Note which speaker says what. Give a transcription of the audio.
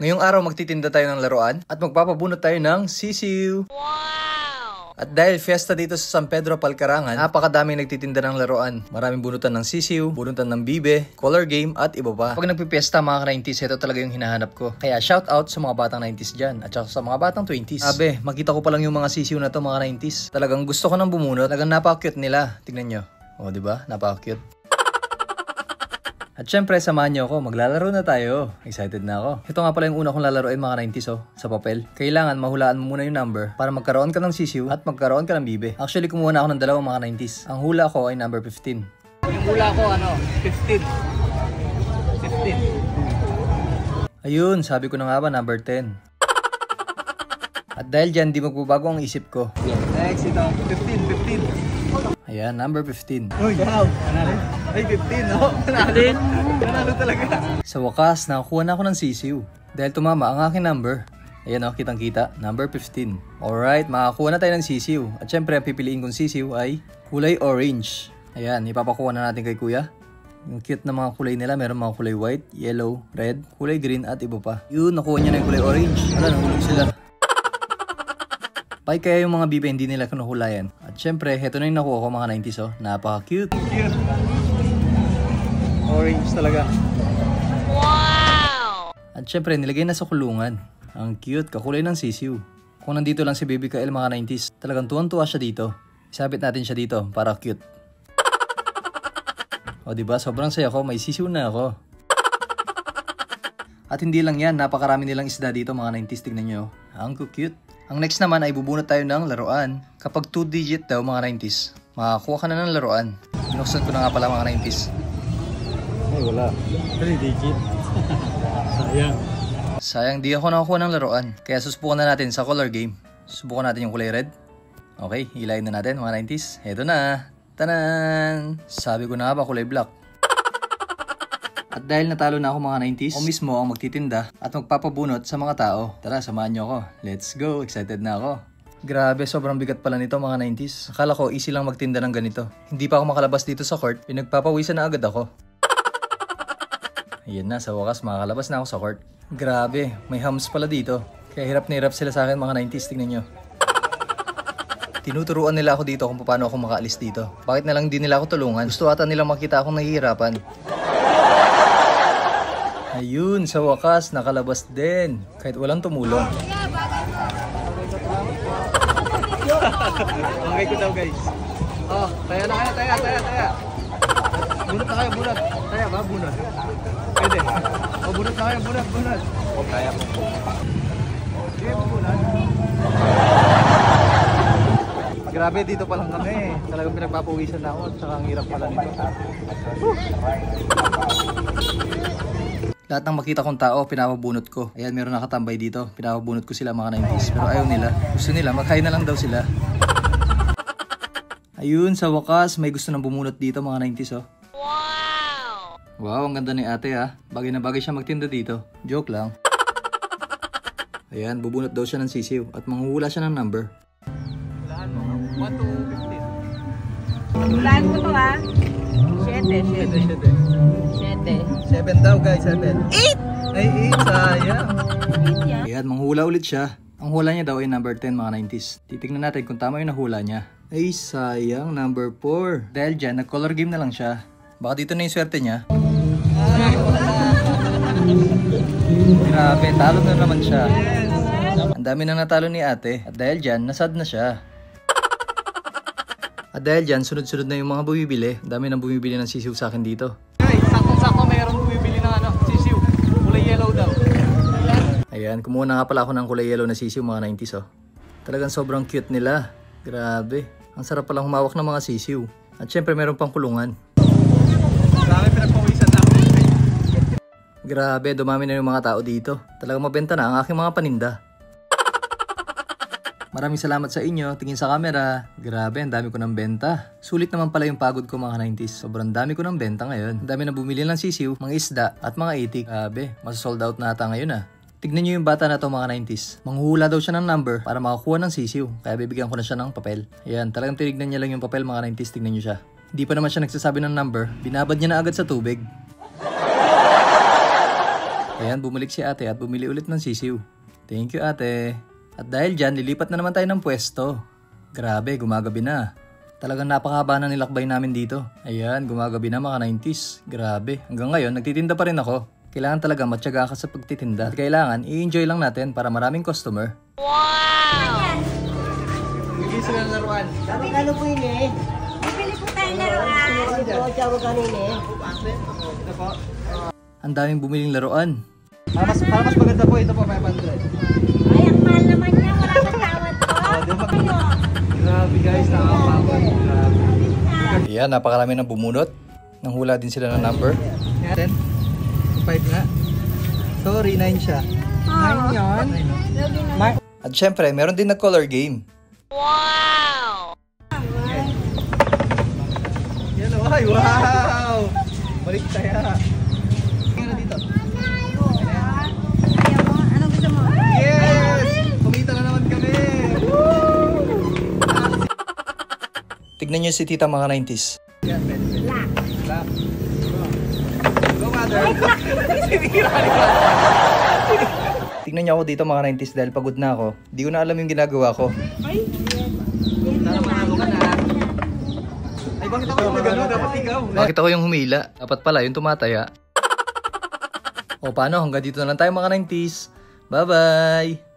Speaker 1: Ngayong araw magtitinda tayo ng laruan at magpapabunot tayo ng sisiw. Wow! At dahil fiesta dito sa San Pedro, Palcarangan, napakadaming nagtitinda ng laruan. Maraming bunutan ng sisiw, bunutan ng bibe, color game at iba pa. Pag nagpipiesta mga 90s, ito talaga yung hinahanap ko. Kaya shout out sa mga batang 90s dyan at sa mga batang 20s. Abe, makita ko pa lang yung mga sisiw na to mga 90s. Talagang gusto ko nang bumunot. Talagang napaka-cute nila. Tignan nyo. O, diba? Napaka-cute. At syempre, samahan nyo ako. Maglalaro na tayo. Excited na ako. Ito nga pala yung una kong lalaroin mga 90s sa papel. Kailangan mahulaan mo muna yung number para magkaroon ka ng sisiw at magkaroon ka ng bibe. Actually, kumuha na ako ng dalawang mga 90s. Ang hula ko ay number 15.
Speaker 2: Yung hula ko 15.
Speaker 1: Ayun, sabi ko na nga ba, number 10. At dahil dyan, di magbabago ang isip ko.
Speaker 2: Next, ito. 15.
Speaker 1: Ayan, number 15.
Speaker 2: Uy, wow. Ay, 15, no? Nanalo talaga.
Speaker 1: Sa wakas, nakakuha na ako ng sisiw. Dahil tumama ang aking number. Ayan o, kitang-kita, number 15. Alright, makakuha na tayo ng sisiw. At syempre, ang pipiliin kong sisiw ay kulay orange. Ayan, ipapakuha na natin kay kuya. Yung cute na mga kulay nila, meron mga kulay white, yellow, red, kulay green at iba pa. Yun, nakuha niya na yung kulay orange. Ala, nahulog sila. Pay kaya yung mga bibe hindi nila kinuhulayan. At syempre, heto na yung nakuha ko mga 90s oh. Napaka-cute.
Speaker 2: Cute. Orange talaga.
Speaker 1: Wow! At syempre, nilagay na sa kulungan. Ang cute, kakulay ng sisiw. Kung nandito lang si Baby Kael mga 90s, talagang tuwan-tuwa siya dito. Isabit natin siya dito para cute. O diba, sobrang saya ko, may sisiw na ako. At hindi lang yan, napakarami nilang isda dito mga 90s, tignan nyo. Ang cute. Ang next naman ay bubunot tayo ng laruan. Kapag 2 digit daw mga 90s, makakuha ka na ng laruan. Binuksan ko na nga pala mga 90s.
Speaker 2: Ay, wala. 3 digit. Sayang.
Speaker 1: Sayang, di ako nakakuha ng laruan. Kaya susubukan na natin sa color game. Susubukan natin yung kulay red. Okay, hilayin na natin mga 90s. Heto na. Tanan! Sabi ko na nga ba kulay black. At dahil natalo na ako mga 90s, ako mismo ang magtitinda at magpapabunot sa mga tao. Tara, samahan nyo ako. Let's go! Excited na ako. Grabe, sobrang bigat pala nito mga 90s. Akala ko easy lang magtinda ng ganito. Hindi pa ako makalabas dito sa court, pinagpapawisan na agad ako. Ayan na, sa wakas makakalabas na ako sa court. Grabe, may hams pala dito. Kaya hirap na hirap sila sa akin mga 90s, tingnan nyo. Tinuturuan nila ako dito kung paano ako makaalis dito. Bakit na lang din nila ako tulungan? Gusto ata nilang makita akong nahihirapan. Ayun, sa wakas, nakalabas din. Kahit walang tumulong.
Speaker 2: Okay ko daw guys. Oh, taya na kayo, taya. Bunot na kayo, bunot. Taya ba, bunot? Pwede. Oh, bunot na kayo, bunot. Oh, kaya po po. Sige po, bunot. Grabe, dito pa lang kami. Talagang pinagpapawisan na ako. Tsaka ang hirap pala nito.
Speaker 1: Lahat ng makita kong tao, pinapabunot ko. Ayan, meron nakatambay dito. Pinapabunot ko sila mga 90s. Pero ayaw nila. Gusto nila, magkain na lang daw sila. Ayun, sa wakas, may gusto nang bumunot dito mga 90s oh. Wow! Wow, ang ganda ni ate ha. Bagay na bagay siya magtinda dito. Joke lang. Ayan, bubunot daw siya ng sisiw. At manghuhula siya ng number.
Speaker 2: Hulaan mo. 1 to 15.
Speaker 3: Hulaan mo to ha. 7
Speaker 2: daw guys, 7. 8! Ay, 8, sayang.
Speaker 1: Ayan, manghula ulit siya. Ang hula niya daw ay number 10 mga 90s. Titignan natin kung tama yung nahula niya. Ay, sayang, number 4. Dahil dyan, nag-color game na lang siya. Baka dito na yung swerte niya. Grabe, talo na naman siya. Ang dami na natalo ni ate. At dahil dyan, nasad na siya. At dahil dyan, sunod-sunod na yung mga bumibili. Ang dami nang bumibili ng sisiw sa akin dito.
Speaker 2: Guys, sakto-sakto mayroong bumibili ng sisiw. Kulay yellow daw.
Speaker 1: Ayan, kumuha na nga pala ako ng kulay yellow na sisiw mga 90s oh. Talagang sobrang cute nila. Grabe. Ang sarap palang humawak ng mga sisiw. At syempre meron pang kulungan.
Speaker 2: Grabe, pinagpawisan na ako.
Speaker 1: Grabe, dumami na yung mga tao dito. Talagang mabenta na ang aking mga paninda. Maraming salamat sa inyo. Tingin sa camera. Grabe, ang dami ko ng benta. Sulit naman pala yung pagod ko mga 90s. Sobrang dami ko ng benta ngayon. Ang dami na bumili ng sisiw, mga isda, at mga itik. Grabe, masosold out na ata ngayon ah. Tignan nyo yung bata na to mga 90s. Manghuhula daw siya ng number para makakuha ng sisiw. Kaya bibigyan ko na siya ng papel. Ayan, talagang tinignan niya lang yung papel mga 90s. Tignan nyo siya. Hindi pa naman siya nagsasabi ng number. Binabad niya na agad sa tubig. Ayan, bumalik si ate at bumili ulit ng sisiw. Thank you ate. At dahil dyan, lilipat na naman tayo ng pwesto. Grabe, gumagabi na. Talagang napakahaba na nilakbay namin dito. Ayan, gumagabi na mga 90s. Grabe, hanggang ngayon, nagtitinda pa rin ako. Kailangan talaga matyaga ka sa pagtitinda. At kailangan, i-enjoy lang natin para maraming customer.
Speaker 3: Wow!
Speaker 2: Bigay sila ng laruan.
Speaker 4: Ano po yun eh?
Speaker 3: Bibili po tayo laruan.
Speaker 4: Ito, tsaka kanina eh.
Speaker 2: Ito po.
Speaker 1: Ang daming bumiling laruan.
Speaker 2: Para mas maganda po, ito po 500.
Speaker 3: Ay, ang mahal naman niya. Wala sa tawad ko.
Speaker 2: Grabe guys, nakakapagod. Grabe.
Speaker 1: Ayan, napakarami ng bumunot. Nanghula din sila ng number.
Speaker 2: 10? 5 nga. Sorry, 9 siya. 9 yun.
Speaker 1: At syempre, meron din nag-color game.
Speaker 3: Wow!
Speaker 2: Yan o, ay wow! Balik tayo. Tingnan na dito.
Speaker 3: Ano gusto mo?
Speaker 2: Yes! Kumita na naman kami!
Speaker 1: Tignan nyo si tita mga 90s.
Speaker 2: Yan, pwede. Black. Go, mother!
Speaker 1: Tignan nyo ako dito mga 90s dahil pagod na ako. Di ko na alam yung ginagawa ko.
Speaker 2: Tara, manalo ka na. Ay, bakit ako yung nagano? Dapat ikaw.
Speaker 1: Bakit ako yung humila? Dapat pala yung tumataya. O paano, hanggang dito na lang tayo mga 90s. Bye-bye!